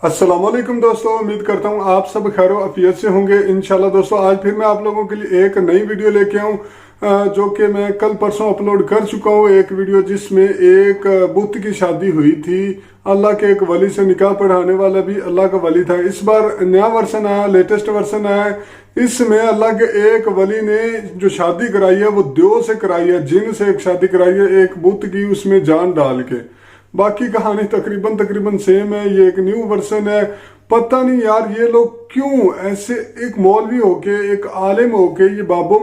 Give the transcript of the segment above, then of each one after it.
अस्सलाम वालेकुम दोस्तों, उम्मीद करता हूँ आप सब खैर अफियत से होंगे। इंशाल्लाह दोस्तों आज फिर मैं आप लोगों के लिए एक नई वीडियो लेके आऊँ जो कि मैं कल परसों अपलोड कर चुका हूँ। एक वीडियो जिसमें एक बुत की शादी हुई थी, अल्लाह के एक वली से निकाह पढ़ाने वाला भी अल्लाह का वली था। इस बार नया वर्सन आया, लेटेस्ट वर्सन आया। इसमें अल्लाह के एक वली ने जो शादी कराई है वो देव से कराई है, जिन से एक शादी कराई है, एक बुत की उसमें जान डाल के। बाकी कहानी तकरीबन सेम है। ये एक न्यू वर्सन है। पता नहीं यार ये लोग क्यों ऐसे, एक मौलवी होके, एक आलिम होके, ये बाबों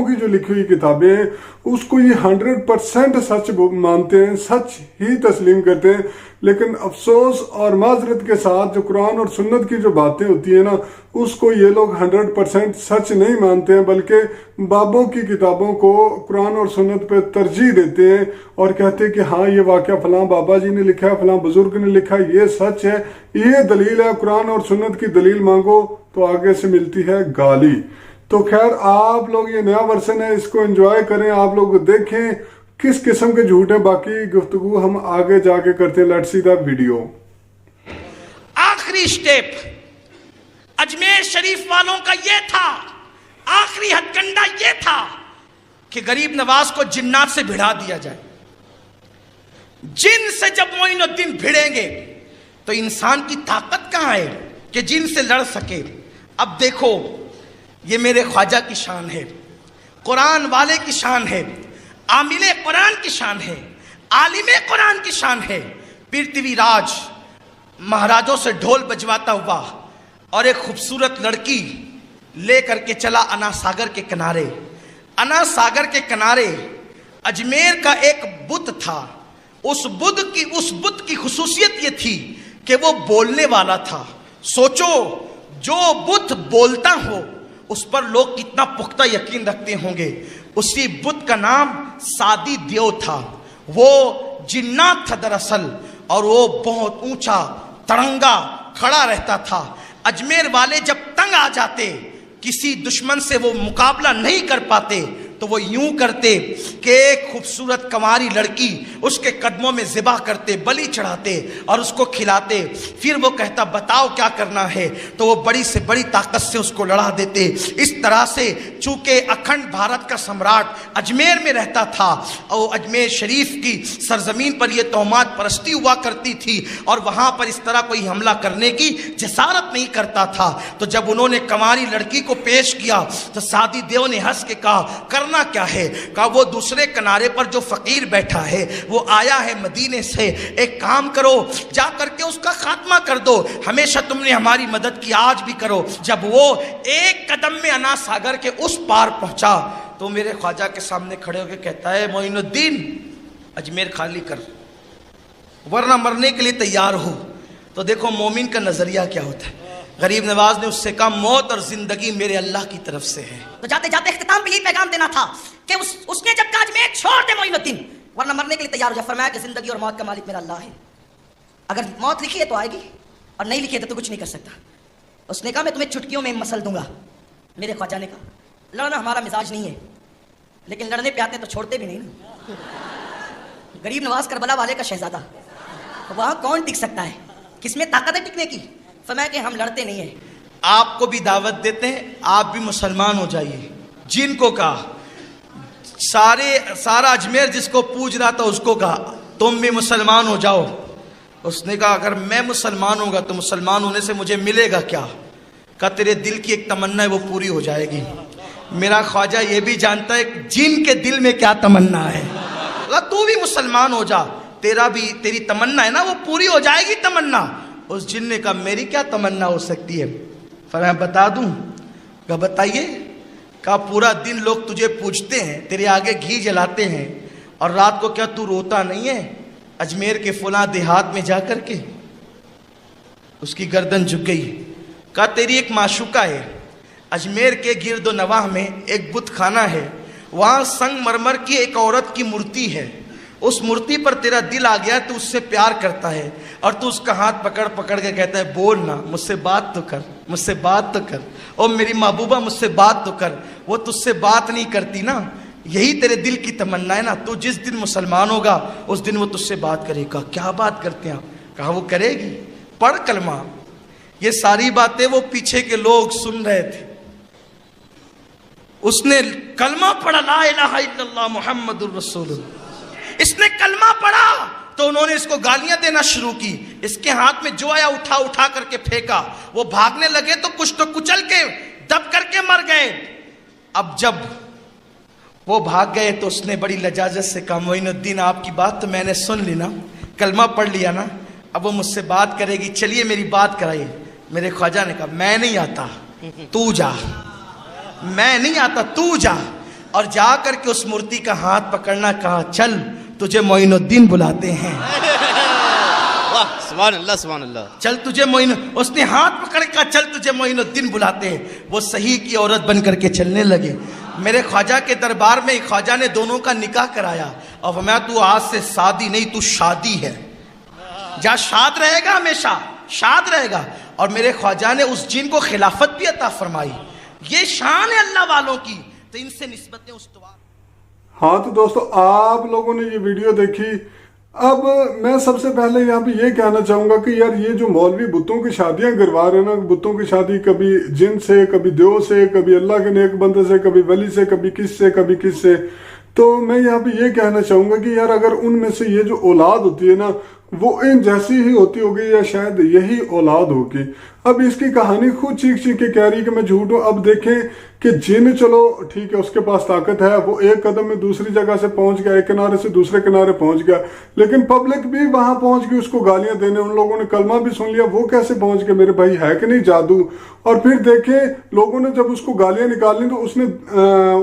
की जो लिखी हुई किताबें हैं उसको ये 100% सच मानते हैं, सच ही तस्लीम करते हैं। लेकिन अफसोस और माजरत के साथ जो कुरान और सुन्नत की जो बातें होती है ना, उसको ये लोग 100% सच नहीं मानते हैं, बल्कि बाबों की किताबों को कुरान और सुन्नत पे तरजीह देते हैं और कहते हैं कि हाँ ये वाक़या फलां बाबा जी ने लिखा है, फलां बुजुर्ग ने लिखा है, ये सच है, ये दलील है। कुरान और सुन्नत की दलील मांगो तो आगे से मिलती है गाली। तो खैर आप लोग, ये नया वर्सन है, इसको एंजॉय करें, आप लोग देखें किस किस्म के झूठ है। बाकी गुफ्तगू हम आगे जाके करते हैं। Let's see the video. आखिरी स्टेप अजमेर शरीफ वालों का ये था, आखिरी हथकंडा ये था कि गरीब नवाज को जिन्नात से भिड़ा दिया जाए। जिन से जब मोइनुद्दीन भिड़ेंगे तो इंसान की ताकत कहां है कि जिन से लड़ सके। अब देखो, ये मेरे ख्वाजा की शान है, कुरान वाले की शान है, आमिले कुरान की शान है, आलिमे कुरान की शान है। पृथ्वीराज महाराजों से ढोल बजवाता हुआ और एक खूबसूरत लड़की लेकर के चला अना सागर के किनारे। अना सागर के किनारे अजमेर का एक बुत था। उस बुत की खुसूसियत ये थी कि वो बोलने वाला था। सोचो, जो बुत बोलता हो उस पर लोग कितना पुख्ता यकीन रखते होंगे। उसी बुत का नाम सादी देव था। वो जिन्नात था दरअसल, और वो बहुत ऊंचा तरंगा खड़ा रहता था। अजमेर वाले जब तंग आ जाते, किसी दुश्मन से वो मुकाबला नहीं कर पाते, तो वो यूं करते कि एक खूबसूरत कंवारी लड़की उसके कदमों में ज़िबा करते, बलि चढ़ाते और उसको खिलाते। फिर वो कहता बताओ क्या करना है, तो वो बड़ी से बड़ी ताकत से उसको लड़ा देते। इस तरह से चूंकि अखंड भारत का सम्राट अजमेर में रहता था और अजमेर शरीफ की सरजमीन पर यह तोहमात परस्ती हुआ करती थी और वहाँ पर इस तरह कोई हमला करने की जसारत नहीं करता था। तो जब उन्होंने कंवारी लड़की को पेश किया तो सादी देव ने हंस के कहा करना क्या है। कहा वो दूसरे किनारे पर जो फकीर बैठा है वो आया है मदीने से, एक काम करो जा करके उसका खात्मा कर दो, हमेशा तुमने हमारी मदद की, आज भी करो। जब वो एक कदम में अना सागर के उस पार पहुंचा तो मेरे ख्वाजा के सामने खड़े होकर कहता है मोइनुद्दीन अजमेर खाली कर, वरना मरने के लिए तैयार हो। तो देखो मोमिन का नजरिया क्या होता है। गरीब नवाज ने उससे कहा मौत और जिंदगी मेरे अल्लाह की तरफ से है। तो जाते जाते इख्तिताम पे यही पैगाम देना था कि उसने जब कहा अजमेर छोड़ दे मोइनुद्दीन, वरना मरने के लिए तैयार हो जा। फरमाया कि जिंदगी और मौत का मालिक मेरा अल्लाह है, अगर मौत लिखी है तो आएगी और नहीं लिखी है तो कुछ नहीं कर सकता। उसने कहा मैं तुम्हें चुटकियों में मसल दूंगा। मेरे ख्वाजा ने कहा लड़ना हमारा मिजाज नहीं है, लेकिन लड़ने पे आते तो छोड़ते भी नहीं ना। गरीब नवाज करबला वाले का शहजादा, वहां कौन टिक सकता है, किसमें ताकत है टिकने की। फरमाया कि हम लड़ते नहीं है। आपको भी दावत देते हैं, आप भी मुसलमान हो जाइए। जिनको कहा सारा अजमेर जिसको पूज रहा था उसको कहा तुम भी मुसलमान हो जाओ। उसने कहा अगर मैं मुसलमान होगा तो मुसलमान होने से मुझे मिलेगा क्या। कहा तेरे दिल की एक तमन्ना है वो पूरी हो जाएगी। मेरा ख्वाजा ये भी जानता है जिन के दिल में क्या तमन्ना है। तू भी मुसलमान हो जा, तेरी तमन्ना है ना वो पूरी हो जाएगी तमन्ना। उस जिन ने कहा मेरी क्या तमन्ना हो सकती है। फरमाया बता दूं। कहा बताइए। कहा पूरा दिन लोग तुझे पूछते हैं, तेरे आगे घी जलाते हैं, और रात को क्या तू रोता नहीं है अजमेर के फुला देहात में जा कर के। उसकी गर्दन झुक गई। कहा तेरी एक माशुका है, अजमेर के गिरदो नवाह में एक बुत खाना है, वहाँ संगमरमर की एक औरत की मूर्ति है, उस मूर्ति पर तेरा दिल आ गया, तू उससे प्यार करता है और तू उसका हाथ पकड़ पकड़ के कहता है बोल ना, मुझसे बात तो कर, मुझसे बात तो कर, ओ मेरी महबूबा मुझसे बात तो कर। वो तुझसे बात नहीं करती ना, यही तेरे दिल की तमन्ना है ना। तू जिस दिन मुसलमान होगा उस दिन वो तुझसे बात करेगा। क्या बात करते हैं आप। कहा वो करेगी। पढ़ कलमा। ये सारी बातें वो पीछे के लोग सुन रहे थे। उसने कलमा पढ़ा, ला इलाहा इल्लल्लाह मुहम्मदुर रसूलुल्लाह। इसने कलमा पढ़ा तो उन्होंने इसको गालियां देना शुरू की। इसके हाथ में जो आया उठा उठा करके फेंका। वो भागने लगे तो कुछ तो कुचल के दब करके मर गए। अब जब वो भाग गए तो उसने बड़ी लजाजत से कहा, मोइनुद्दीन आपकी बात तो मैंने सुन ली ना, कलमा पढ़ लिया ना, अब वो मुझसे बात करेगी, चलिए मेरी बात कराइए। मेरे ख्वाजा ने कहा, मैं नहीं आता, तू जा। मैं नहीं आता, तू जा। और जा करके उस मूर्ति का हाथ पकड़ना, कहा चल तुझे मोइनुद्दीन बुलाते हैं। वाह, सुभान अल्लाह, सुभान अल्लाह। चल तुझे उसने हाथ पकड़ कर, चल तुझे मोइनुद्दीन बुलाते हैं। वो सही की औरत बन करके चलने लगे। मेरे ख्वाजा के दरबार में ख्वाजा ने दोनों का निकाह कराया और फरमाया तू आज से शादी नहीं, तू शादी है, जा शाद रहेगा, हमेशा शाद रहेगा। और मेरे ख्वाजा ने उस जिन को खिलाफत भी अता फरमाई। ये शान है अल्लाह वालों की, तो इनसे निस्बतें उस्तवार। हाँ तो दोस्तों, आप लोगों ने ये वीडियो देखी। अब मैं सबसे पहले यहाँ पे ये कहना चाहूंगा कि यार ये जो मौलवी बुतों की शादियां करवा रहे हैं ना, बुतों की शादी कभी जिन से, कभी देव से, कभी अल्लाह के नेक बंदे से, कभी वली से, कभी किस से, कभी किस से। तो मैं यहाँ पे ये कहना चाहूंगा कि यार अगर उनमें से ये जो औलाद होती है ना, वो इन जैसी ही होती होगी या शायद यही औलाद होगी। अब इसकी कहानी खुद चीख चीख के कह रही कि मैं झूठ हूं। अब देखें कि जिन, चलो ठीक है, उसके पास ताकत है, वो एक कदम में दूसरी जगह से पहुंच गया, एक किनारे से दूसरे किनारे पहुंच गया, लेकिन पब्लिक भी वहां पहुंच गई उसको गालियां देने। उन लोगों ने कलमा भी सुन लिया, वो कैसे पहुंच गए? मेरे भाई, है कि नहीं जादू? और फिर देखें लोगों ने जब उसको गालियां निकालनी तो उसने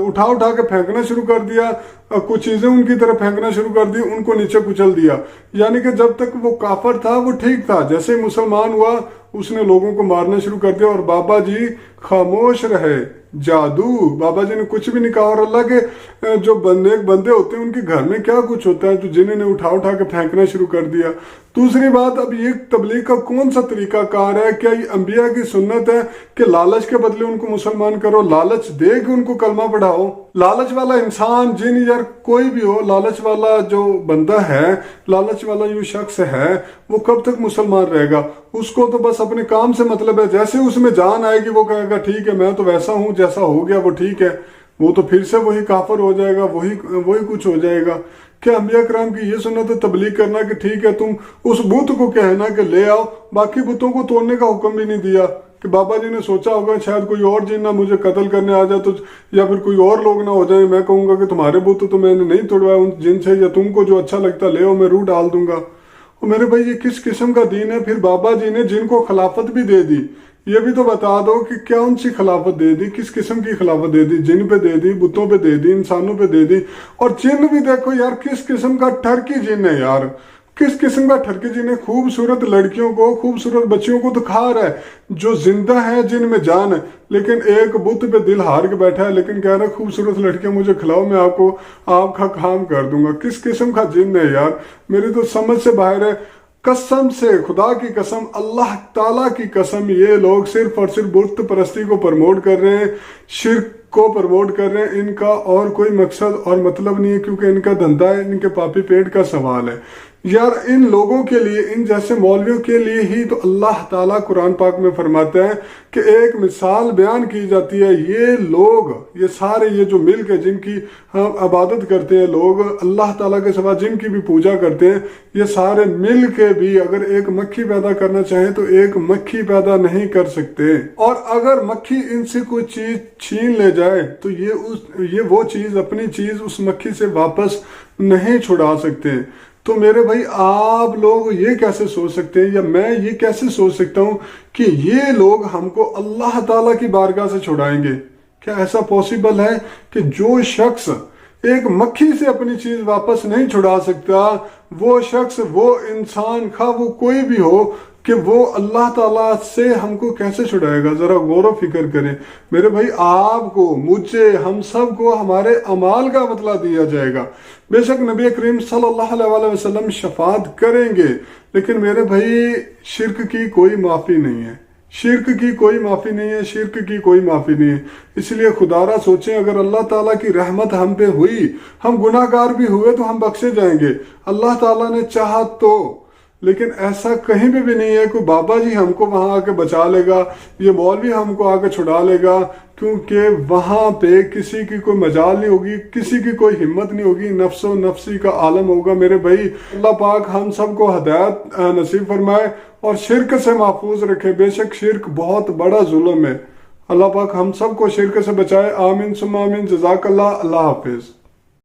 उठा उठा के फेंकना शुरू कर दिया, कुछ चीजें उनकी तरफ फेंकना शुरू कर दी, उनको नीचे कुचल दिया। यानी कि जब तक वो काफर था वो ठीक था, जैसे ही मुसलमान हुआ उसने लोगों को मारना शुरू कर दिया। और बाबा जी खामोश रहे, जादू, बाबा जी ने कुछ भी नहीं कहा। और अल्लाह के जो बंदे होते हैं उनके घर में क्या कुछ होता है जो जिन्हें ने उठा उठा के फेंकना शुरू कर दिया। दूसरी बात, अब ये तबलीग का कौन सा तरीका कार है? क्या ये अंबिया की सुन्नत है कि लालच के बदले उनको मुसलमान करो, लालच दे के उनको कलमा पढ़ाओ? लालच वाला इंसान, जिन यार कोई भी हो, लालच वाला जो बंदा है, लालच वाला जो शख्स है, वो कब तक मुसलमान रहेगा? उसको तो बस अपने काम से मतलब है। जैसे उसमें जान आएगी वो कहेगा ठीक है, मैं तो वैसा हूं, जैसा हो गया वो ठीक है। वो तो फिर से वही काफर हो जाएगा, वही कुछ हो जाएगा। क्या अंबिया कराम की ये सुन्नत है तबलीग करना कि ठीक है तुम उस बुत को कहना कि ले आओ, बाकी बुतों को तोड़ने का हुक्म भी नहीं दिया? कि बाबा जी ने सोचा होगा शायद कोई और जिन ना मुझे कत्ल करने आ जाए तो, या फिर कोई और लोग ना हो जाए, मैं कहूंगा कि तुम्हारे बुत तो मैंने नहीं तोड़वाया उन जिन से, या तुमको जो अच्छा लगता ले आओ, मैं रूह डाल दूंगा। और मेरे भाई, ये किस किस्म का दीन है? फिर बाबा जी ने जिनको खिलाफत भी दे दी, ये भी तो बता दो कि क्या उनसी खिलाफत दे दी, किस किस्म की खिलाफत दे दी? जिन पे दे दी, बुतों पे दे दी, इंसानों पे दे दी। और जिन भी देखो यार, किस किस्म का ठरकी जिन है यार, किस किस्म का ठरकी जिन है। खूबसूरत लड़कियों को, खूबसूरत बच्चियों को तो खा रहा है, जो जिंदा है जिनमें जान है, लेकिन एक बुत पे दिल हार के बैठा है, लेकिन कह रहा है खूबसूरत लड़कियां मुझे खिलाओ, मैं आपका काम कर दूंगा। किस किस्म का जिन है यार, मेरी तो समझ से बाहर है। कसम से, खुदा की कसम, अल्लाह ताला की कसम, ये लोग सिर्फ और सिर्फ बुत परस्ती को प्रमोट कर रहे हैं, शिर्क को प्रमोट कर रहे हैं। इनका और कोई मकसद और मतलब नहीं है, क्योंकि इनका धंधा है, इनके पापी पेट का सवाल है। यार इन लोगों के लिए, इन जैसे मौलवियों के लिए ही तो अल्लाह ताला कुरान पाक में फरमाते हैं कि एक मिसाल बयान की जाती है। ये लोग, ये सारे, ये जो मिल के जिनकी हम इबादत करते हैं लोग, अल्लाह ताला के सिवा जिनकी भी पूजा करते हैं, ये सारे मिल के भी अगर एक मक्खी पैदा करना चाहें तो एक मक्खी पैदा नहीं कर सकते। और अगर मक्खी इनसे कोई चीज छीन ले जाए तो ये वो चीज, अपनी चीज उस मक्खी से वापस नहीं छुड़ा सकते। तो मेरे भाई, आप लोग ये कैसे सोच सकते हैं, या मैं ये कैसे सोच सकता हूं कि ये लोग हमको अल्लाह ताला की बारगाह से छुड़ाएंगे? क्या ऐसा पॉसिबल है कि जो शख्स एक मक्खी से अपनी चीज वापस नहीं छुड़ा सकता, वो शख्स, वो इंसान, खा वो कोई भी हो, कि वो अल्लाह ताला से हमको कैसे छुड़ाएगा? जरा गौर फिक्र करें मेरे भाई। आपको, मुझे, हम सब को हमारे अमाल का बदला दिया जाएगा। बेशक नबी करीम सल्लल्लाहु अलैहि वसल्लम शफात करेंगे, लेकिन मेरे भाई शिर्क की कोई माफी नहीं है, शिर्क की कोई माफी नहीं है, शिर्क की कोई माफी नहीं है। इसलिए खुदारा सोचें, अगर अल्लाह ताला की रहमत हम पे हुई, हम गुनाहगार भी हुए तो हम बख्शे जाएंगे, अल्लाह ताला ने चाहा तो। لیکن ایسا کہیں پہ بھی نہیں ہے کوئی بابا جی ہم کو وہاں آ کے بچا لے گا، یہ مولوی ہم کو آ کے چھڑا لے گا، کیونکہ وہاں پہ کسی کی کوئی مجال نہیں ہوگی، کسی کی کوئی ہمت نہیں ہوگی، نفس و نفسی کا عالم ہوگا میرے بھائی۔ اللہ پاک ہم سب کو ہدایت نصیب فرمائے اور شرک سے محفوظ رکھے، بے شک شرک بہت بڑا ظلم ہے۔ اللہ پاک ہم سب کو شرک سے بچائے، آمین ثم آمین، جزاک اللہ، اللہ حافظ۔